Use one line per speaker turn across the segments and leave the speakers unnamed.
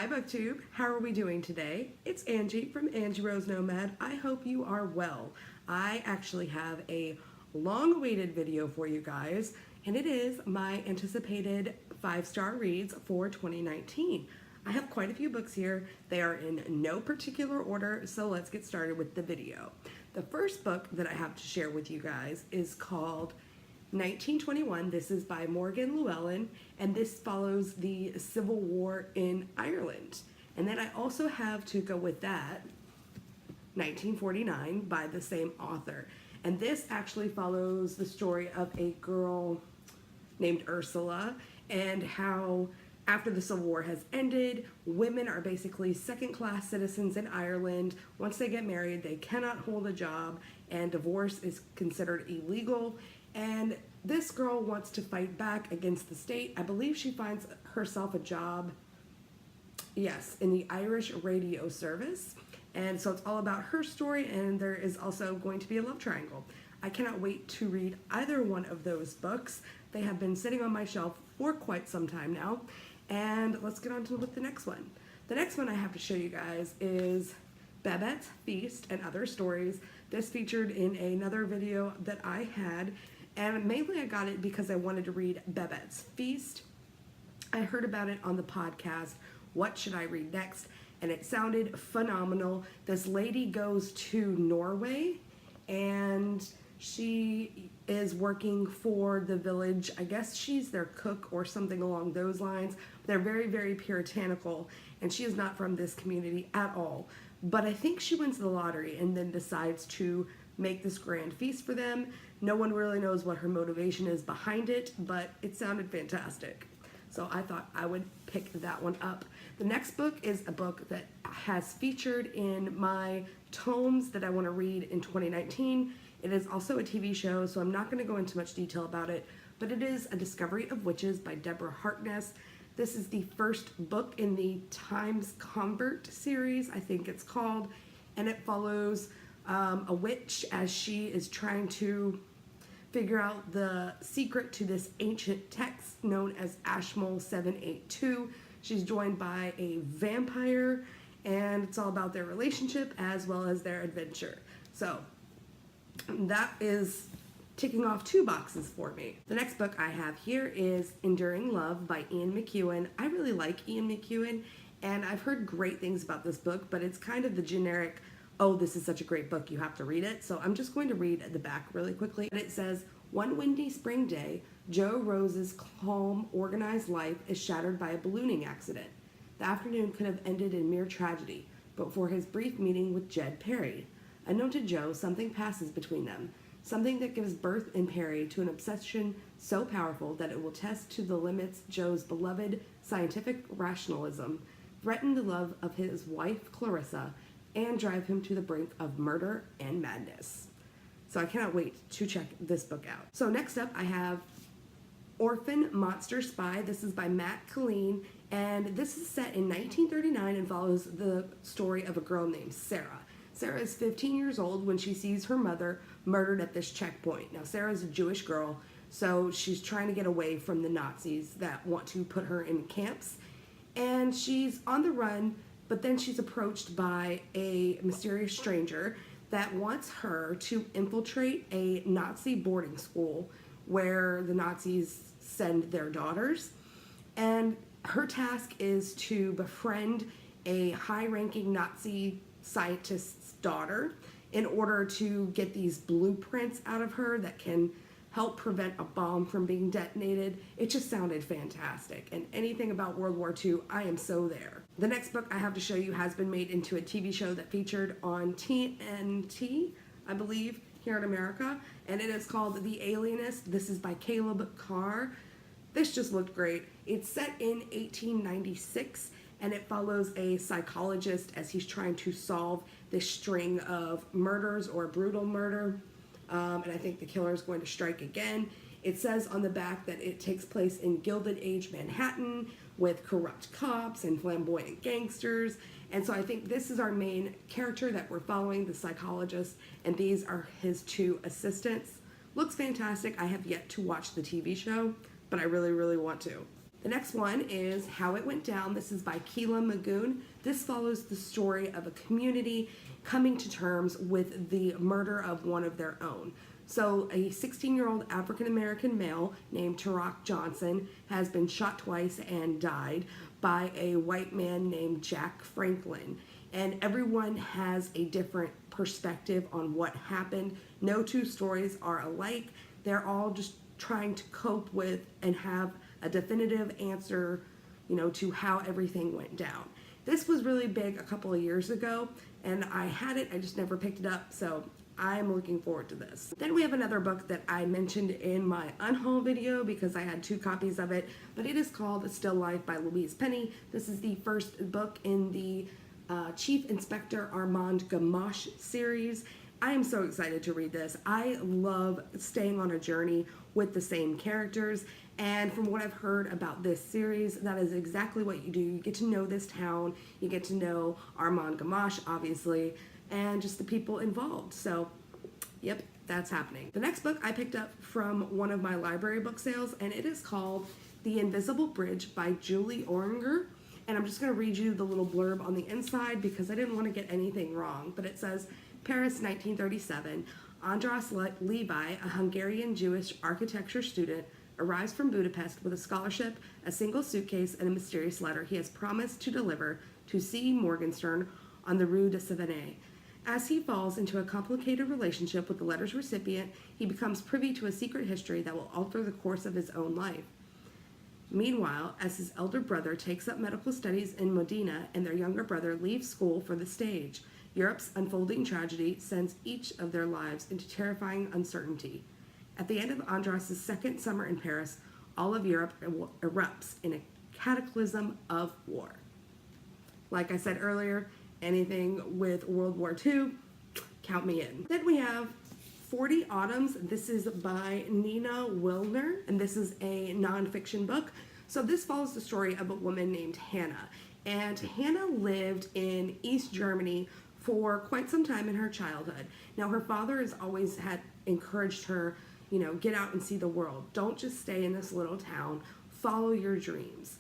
Hi BookTube, how are we doing today? It's Angie from Angie Rose Nomad. I hope you are well. I actually have a long-awaited video for you guys, and it is my anticipated 5-star reads for 2019. I have quite a few books here. They are in no particular order, so let's get started with the video. The first book that I have to share with you guys is called 1921. This is by Morgan Llewellyn, and this follows the Civil War in Ireland. And then I also have to go with that 1949 by the same author. And this actually follows the story of a girl named Ursula and how after the Civil War has ended, women are basically second-class citizens in Ireland. Once they get married, they cannot hold a job, and divorce is considered illegal. And this girl wants to fight back against the state. I believe she finds herself a job, yes, in the Irish radio service. And so it's all about her story, and there is also going to be a love triangle. I cannot wait to read either one of those books. They have been sitting on my shelf for quite some time now. And let's get on to with the next one. The next one I have to show you guys is Babette's Feast and Other Stories. This featured in another video that I had, and mainly I got it because I wanted to read Babette's Feast. I heard about it on the podcast, What Should I Read Next? And it sounded phenomenal. This lady goes to Norway, and she is working for the village. I guess she's their cook or something along those lines. They're very, very puritanical, and she is not from this community at all. But I think she wins the lottery and then decides to make this grand feast for them. No one really knows what her motivation is behind it, but it sounded fantastic. So I thought I would pick that one up. The next book is a book that has featured in my tomes that I want to read in 2019. It is also a TV show, so I'm not going to go into much detail about it, but it is A Discovery of Witches by Deborah Harkness. This is the first book in the Times Convert series, I think it's called, and it follows a witch as she is trying to figure out the secret to this ancient text known as Ashmole 782. She's joined by a vampire, and it's all about their relationship as well as their adventure. So that is ticking off 2 boxes for me. The next book I have here is Enduring Love by Ian McEwan. I really like Ian McEwan, and I've heard great things about this book, but it's kind of the generic, oh, this is such a great book, you have to read it. So I'm just going to read the back really quickly. And it says, one windy spring day, Joe Rose's calm, organized life is shattered by a ballooning accident. The afternoon could have ended in mere tragedy, but for his brief meeting with Jed Perry. Unknown to Joe, something passes between them, something that gives birth in Perry to an obsession so powerful that it will test to the limits Joe's beloved scientific rationalism, threaten the love of his wife Clarissa, and drive him to the brink of murder and madness. So I cannot wait to check this book out. So next up I have Orphan Monster Spy. This is by Matt Colleen, and this is set in 1939 and follows the story of a girl named Sarah. Sarah is 15 years old when she sees her mother murdered at this checkpoint. Now Sarah's a Jewish girl, so she's trying to get away from the Nazis that want to put her in camps, and she's on the run, but then she's approached by a mysterious stranger that wants her to infiltrate a Nazi boarding school where the Nazis send their daughters. And her task is to befriend a high-ranking Nazi scientist's daughter in order to get these blueprints out of her that can help prevent a bomb from being detonated. It just sounded fantastic. And anything about World War II, I am so there. The next book I have to show you has been made into a TV show that featured on TNT, I believe, here in America, and it is called The Alienist. This is by Caleb Carr. This just looked great. It's set in 1896, and it follows a psychologist as he's trying to solve this string of murders or a brutal murder, and I think the killer is going to strike again. It says on the back that it takes place in Gilded Age Manhattan with corrupt cops and flamboyant gangsters. And so I think this is our main character that we're following, the psychologist, and these are his 2 assistants. Looks fantastic. I have yet to watch the TV show, but I really, really want to. The next one is How It Went Down. This is by Keela Magoon. This follows the story of a community coming to terms with the murder of one of their own. So a 16-year-old African-American male named Tarak Johnson has been shot twice and died by a white man named Jack Franklin. And everyone has a different perspective on what happened. No two stories are alike. They're all just trying to cope with and have a definitive answer, to how everything went down. This was really big a couple of years ago, and I had it, I just never picked it up, so I'm looking forward to this. Then we have another book that I mentioned in my unhaul video because I had 2 copies of it, but it is called Still Life by Louise Penny. This is the first book in the Chief Inspector Armand Gamache series. I am so excited to read this. I love staying on a journey with the same characters, and from what I've heard about this series, that is exactly what you do. You get to know this town, you get to know Armand Gamache, obviously, and just the people involved. So, yep, that's happening. The next book I picked up from one of my library book sales, and it is called The Invisible Bridge by Julie Oringer. And I'm just going to read you the little blurb on the inside because I didn't want to get anything wrong. But it says, Paris, 1937, Andras Levi, a Hungarian Jewish architecture student, arrives from Budapest with a scholarship, a single suitcase, and a mysterious letter he has promised to deliver to C. Morgenstern on the Rue de Savigny. As he falls into a complicated relationship with the letter's recipient, he becomes privy to a secret history that will alter the course of his own life. Meanwhile, as his elder brother takes up medical studies in Modena and their younger brother leaves school for the stage, Europe's unfolding tragedy sends each of their lives into terrifying uncertainty. At the end of Andras' second summer in Paris, all of Europe erupts in a cataclysm of war. Like I said earlier, anything with World War II, count me in. Then we have 40 Autumns. This is by Nina Wilner, and this is a nonfiction book. So this follows the story of a woman named Hannah. And Hannah lived in East Germany for quite some time in her childhood. Now, her father has always had encouraged her, get out and see the world. Don't just stay in this little town. Follow your dreams.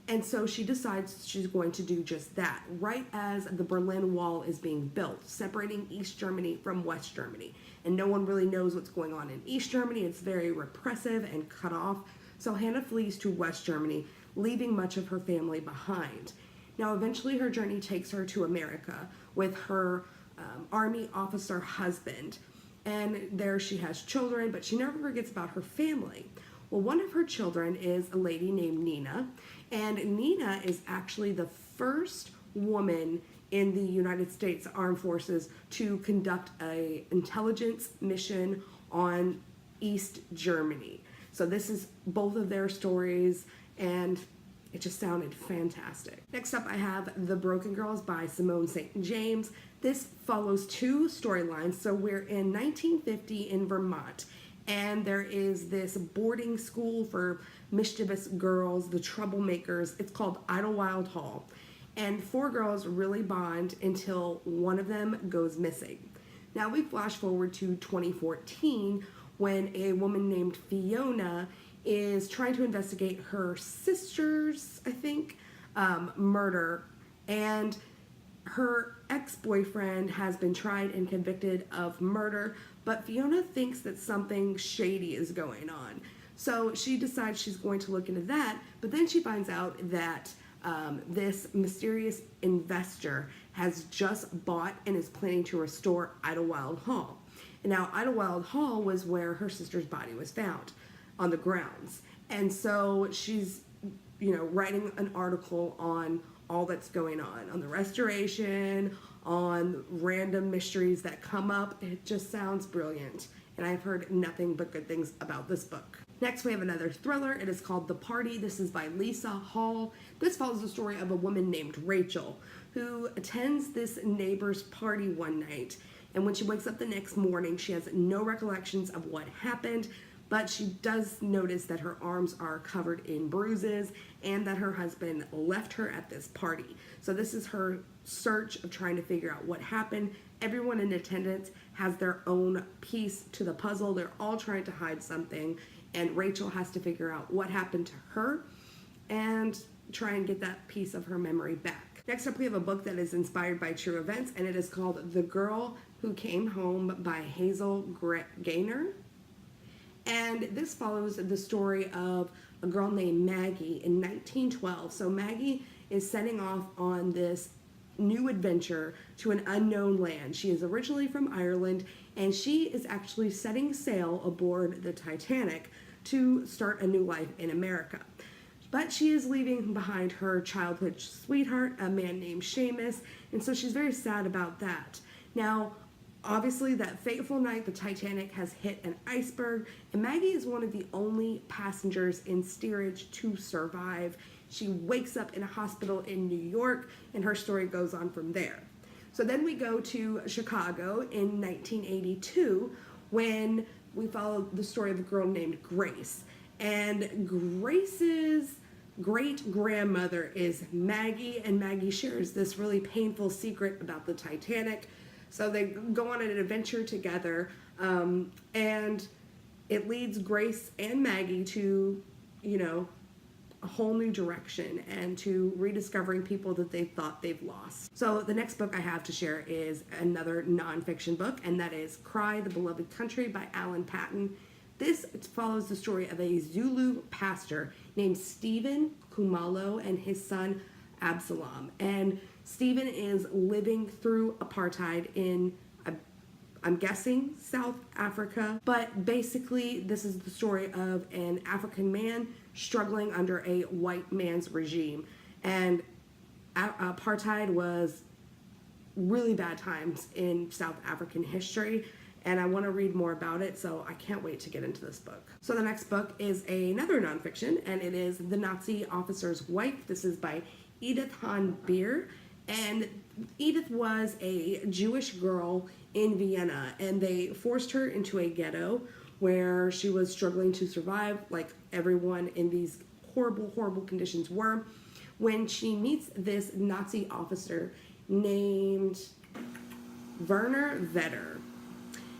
And so she decides she's going to do just that, right as the Berlin Wall is being built, separating East Germany from West Germany. And no one really knows what's going on in East Germany. It's very repressive and cut off. So Hannah flees to West Germany, leaving much of her family behind. Now, eventually her journey takes her to America with her army officer husband. And there she has children, but she never forgets about her family. Well, one of her children is a lady named Nina, and Nina is actually the first woman in the United States Armed Forces to conduct an intelligence mission on East Germany. So this is both of their stories, and it just sounded fantastic. Next up, I have The Broken Girls by Simone St. James. This follows 2 storylines. So we're in 1950 in Vermont, and there is this boarding school for mischievous girls, the troublemakers. It's called Idlewild Hall. And 4 girls really bond until one of them goes missing. Now we flash forward to 2014 when a woman named Fiona is trying to investigate her sister's, murder, and her ex-boyfriend has been tried and convicted of murder, but Fiona thinks that something shady is going on. So she decides she's going to look into that, but then she finds out that this mysterious investor has just bought and is planning to restore Idlewild Hall. And now Idlewild Hall was where her sister's body was found, on the grounds. And so she's, writing an article on all that's going on the restoration, on random mysteries that come up. It just sounds brilliant. And I've heard nothing but good things about this book. Next, we have another thriller. It is called The Party. This is by Lisa Hall. This follows the story of a woman named Rachel who attends this neighbor's party one night. And when she wakes up the next morning, she has no recollections of what happened, but she does notice that her arms are covered in bruises and that her husband left her at this party. So this is her search of trying to figure out what happened. Everyone in attendance has their own piece to the puzzle. They're all trying to hide something, and Rachel has to figure out what happened to her and try and get that piece of her memory back. Next up, we have a book that is inspired by true events, and it is called The Girl Who Came Home by Hazel Gaynor. And this follows the story of a girl named Maggie in 1912. So Maggie is setting off on this new adventure to an unknown land. She is originally from Ireland, and she is actually setting sail aboard the Titanic to start a new life in America. But she is leaving behind her childhood sweetheart, a man named Seamus, and so she's very sad about that. Now, obviously, that fateful night, the Titanic has hit an iceberg, and Maggie is one of the only passengers in steerage to survive. She wakes up in a hospital in New York, and her story goes on from there. So then we go to Chicago in 1982, when we follow the story of a girl named Grace. And Grace's great-grandmother is Maggie, and Maggie shares this really painful secret about the Titanic. So they go on an adventure together, and it leads Grace and Maggie to, a whole new direction and to rediscovering people that they thought they've lost. So the next book I have to share is another nonfiction book, and that is Cry, the Beloved Country by Alan Paton. This follows the story of a Zulu pastor named Stephen Kumalo and his son Absalom. And Stephen is living through apartheid in, I'm guessing, South Africa. But basically, this is the story of an African man struggling under a white man's regime. And apartheid was really bad times in South African history. And I want to read more about it, so I can't wait to get into this book. So the next book is another nonfiction, and it is The Nazi Officer's Wife. This is by Edith Hahn Beer. And Edith was a Jewish girl in Vienna, and they forced her into a ghetto where she was struggling to survive, like everyone in these horrible, horrible conditions were, when she meets this Nazi officer named Werner Vetter.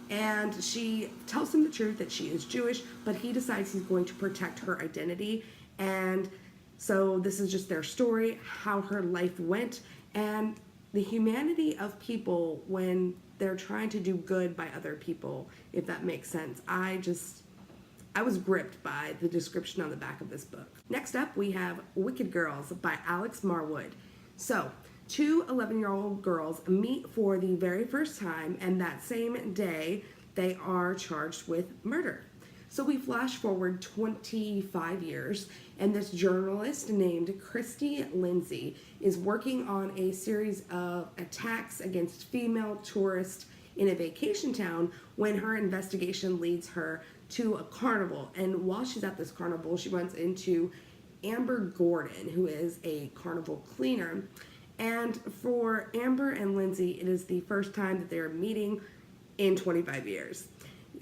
And she tells him the truth that she is Jewish, but he decides he's going to protect her identity. And so this is just their story, how her life went, and the humanity of people when they're trying to do good by other people, if that makes sense. I was gripped by the description on the back of this book. Next up, we have Wicked Girls by Alex Marwood. So, two 11-year-old girls meet for the very first time, and that same day, they are charged with murder. So we flash forward 25 years, and this journalist named Christy Lindsay is working on a series of attacks against female tourists in a vacation town when her investigation leads her to a carnival. And while she's at this carnival, she runs into Amber Gordon, who is a carnival cleaner. And for Amber and Lindsay, it is the first time that they're meeting in 25 years.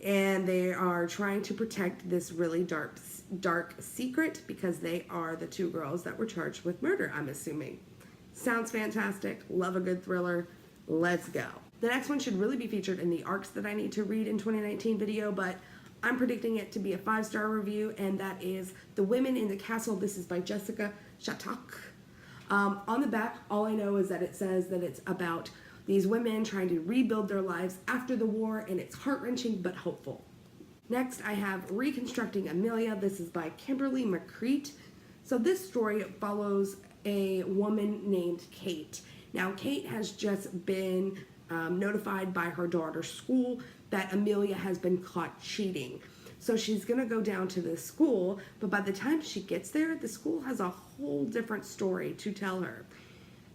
And they are trying to protect this really dark secret because they are the two girls that were charged with murder, I'm assuming. Sounds fantastic. Love a good thriller. Let's go. The next one should really be featured in the arcs that I need to read in 2019 video, but I'm predicting it to be a 5-star review, and that is The Women in the Castle. This is by Jessica Shattuck. On the back, all I know is that it says that it's about these women trying to rebuild their lives after the war, and it's heart-wrenching but hopeful. Next, I have Reconstructing Amelia. This is by Kimberly McCreet. So this story follows a woman named Kate. Now, Kate has just been notified by her daughter's school that Amelia has been caught cheating. So she's going to go down to this school, but by the time she gets there, the school has a whole different story to tell her.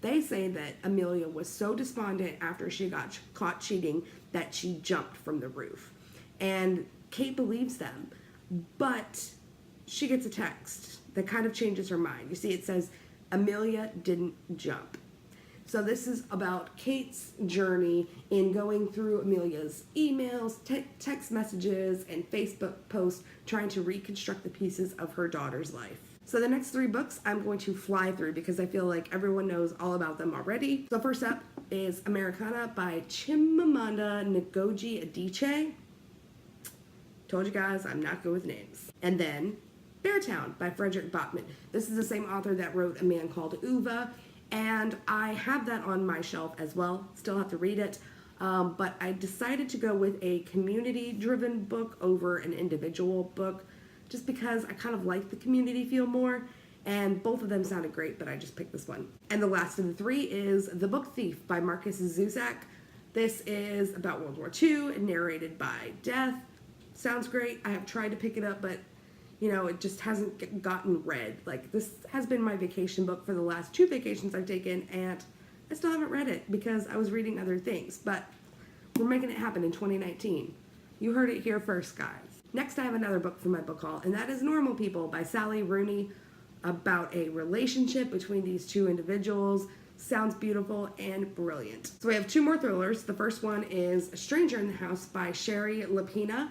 They say that Amelia was so despondent after she got caught cheating that she jumped from the roof. And Kate believes them, but she gets a text that kind of changes her mind. You see, it says, Amelia didn't jump. So this is about Kate's journey in going through Amelia's emails, text messages, and Facebook posts, trying to reconstruct the pieces of her daughter's life. So the next 3 books I'm going to fly through because I feel like everyone knows all about them already. So first up is Americana by Chimamanda Ngozi Adichie. Told you guys I'm not good with names. And then Beartown by Frederick Bachman. This is the same author that wrote A Man Called Uva, and I have that on my shelf as well. Still have to read it, but I decided to go with a community-driven book over an individual book, just because I kind of like the community feel more, and both of them sounded great, but I just picked this one. And the last of the three is The Book Thief by Marcus Zusak. This is about World War II, narrated by Death. Sounds great. I have tried to pick it up, but you know, it just hasn't gotten read. Like, this has been my vacation book for the last 2 vacations I've taken, and I still haven't read it because I was reading other things. But we're making it happen in 2019. You heard it here first, guys. Next, I have another book for my book haul, and that is Normal People by Sally Rooney, about a relationship between these 2 individuals. Sounds beautiful and brilliant. So we have 2 more thrillers. The first one is A Stranger in the House by Sherry Lapina.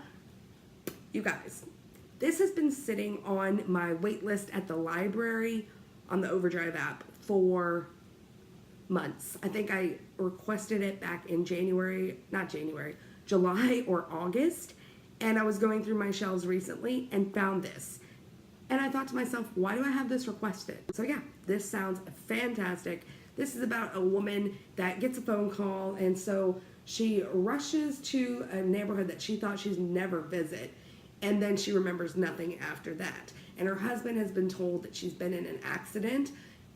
You guys, this has been sitting on my wait list at the library on the Overdrive app for months. I think I requested it back in July or August, and I was going through my shelves recently and found this. And I thought to myself, why do I have this requested? So yeah, this sounds fantastic. This is about a woman that gets a phone call, and so she rushes to a neighborhood that she thought she'd never visit. And then she remembers nothing after that. And her husband has been told that she's been in an accident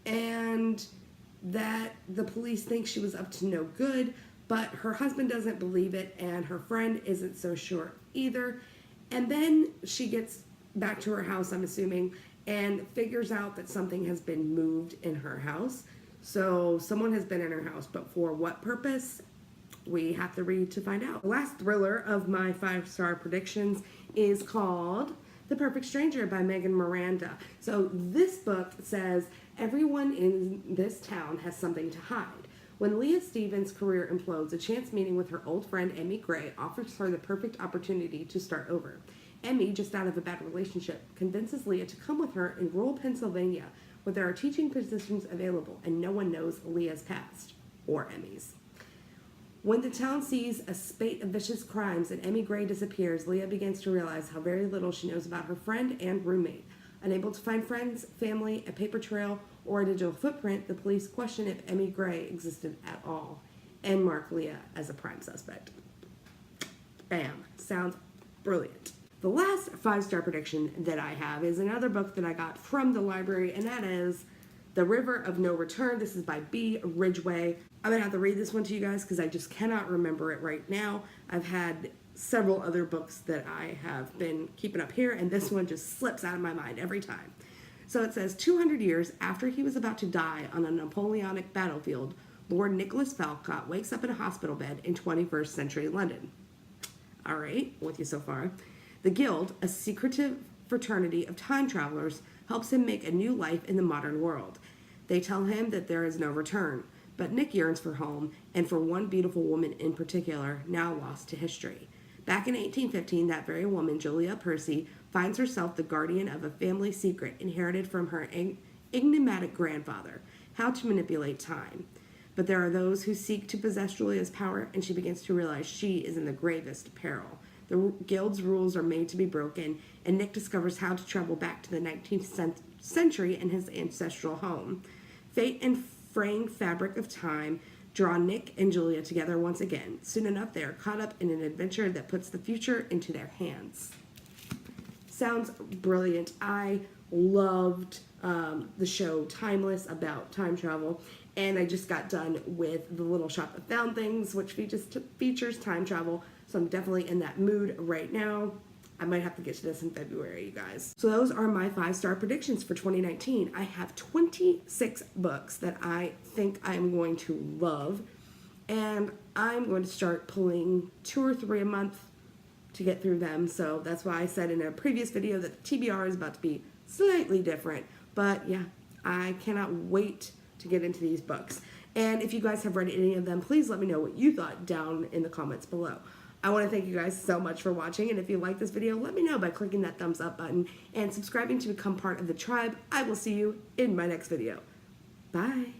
and that the police think she was up to no good, but her husband doesn't believe it and her friend isn't so sure either. And then she gets back to her house, I'm assuming, and figures out that something has been moved in her house. So someone has been in her house, but for what purpose? We have to read to find out. The last thriller of my 5-star predictions is called The Perfect Stranger by Megan Miranda. So this book says everyone in this town has something to hide. When Leah Stevens' career implodes, a chance meeting with her old friend Emmy Gray offers her the perfect opportunity to start over. Emmy, just out of a bad relationship, convinces Leah to come with her in rural Pennsylvania, where there are teaching positions available and no one knows Leah's past, or Emmy's. When the town sees a spate of vicious crimes and Emmy Gray disappears, Leah begins to realize how very little she knows about her friend and roommate. Unable to find friends, family, a paper trail, or a digital footprint, the police question if Emmy Gray existed at all and mark Leah as a prime suspect. Bam. Sounds brilliant. The last 5-star prediction that I have is another book that I got from the library, and that is The River of No Return. This is by B. Ridgway. I'm going to have to read this one to you guys because I just cannot remember it right now. I've had several other books that I have been keeping up here, and this one just slips out of my mind every time. So it says, 200 years after he was about to die on a Napoleonic battlefield, Lord Nicholas Falcott wakes up in a hospital bed in 21st century London. All right, with you so far. The Guild, a secretive fraternity of time travelers, helps him make a new life in the modern world. They tell him that there is no return, but Nick yearns for home, and for one beautiful woman in particular, now lost to history. Back in 1815, that very woman, Julia Percy, finds herself the guardian of a family secret inherited from her enigmatic grandfather, how to manipulate time. But there are those who seek to possess Julia's power, and she begins to realize she is in the gravest peril. The Guild's rules are made to be broken, and Nick discovers how to travel back to the 19th century in his ancestral home. Fate and fraying fabric of time draw Nick and Julia together once again. Soon enough, they are caught up in an adventure that puts the future into their hands. Sounds brilliant. I loved the show Timeless about time travel, and I just got done with The Little Shop of Found Things, which features time travel, so I'm definitely in that mood right now. I might have to get to this in February, you guys. So those are my 5-star predictions for 2019. I have 26 books that I think I'm going to love, and I'm going to start pulling 2 or 3 a month to get through them. So that's why I said in a previous video that the TBR is about to be slightly different. But yeah, I cannot wait to get into these books. And if you guys have read any of them, please let me know what you thought down in the comments below. I want to thank you guys so much for watching, and if you like this video, let me know by clicking that thumbs up button and subscribing to become part of the tribe. I will see you in my next video. Bye!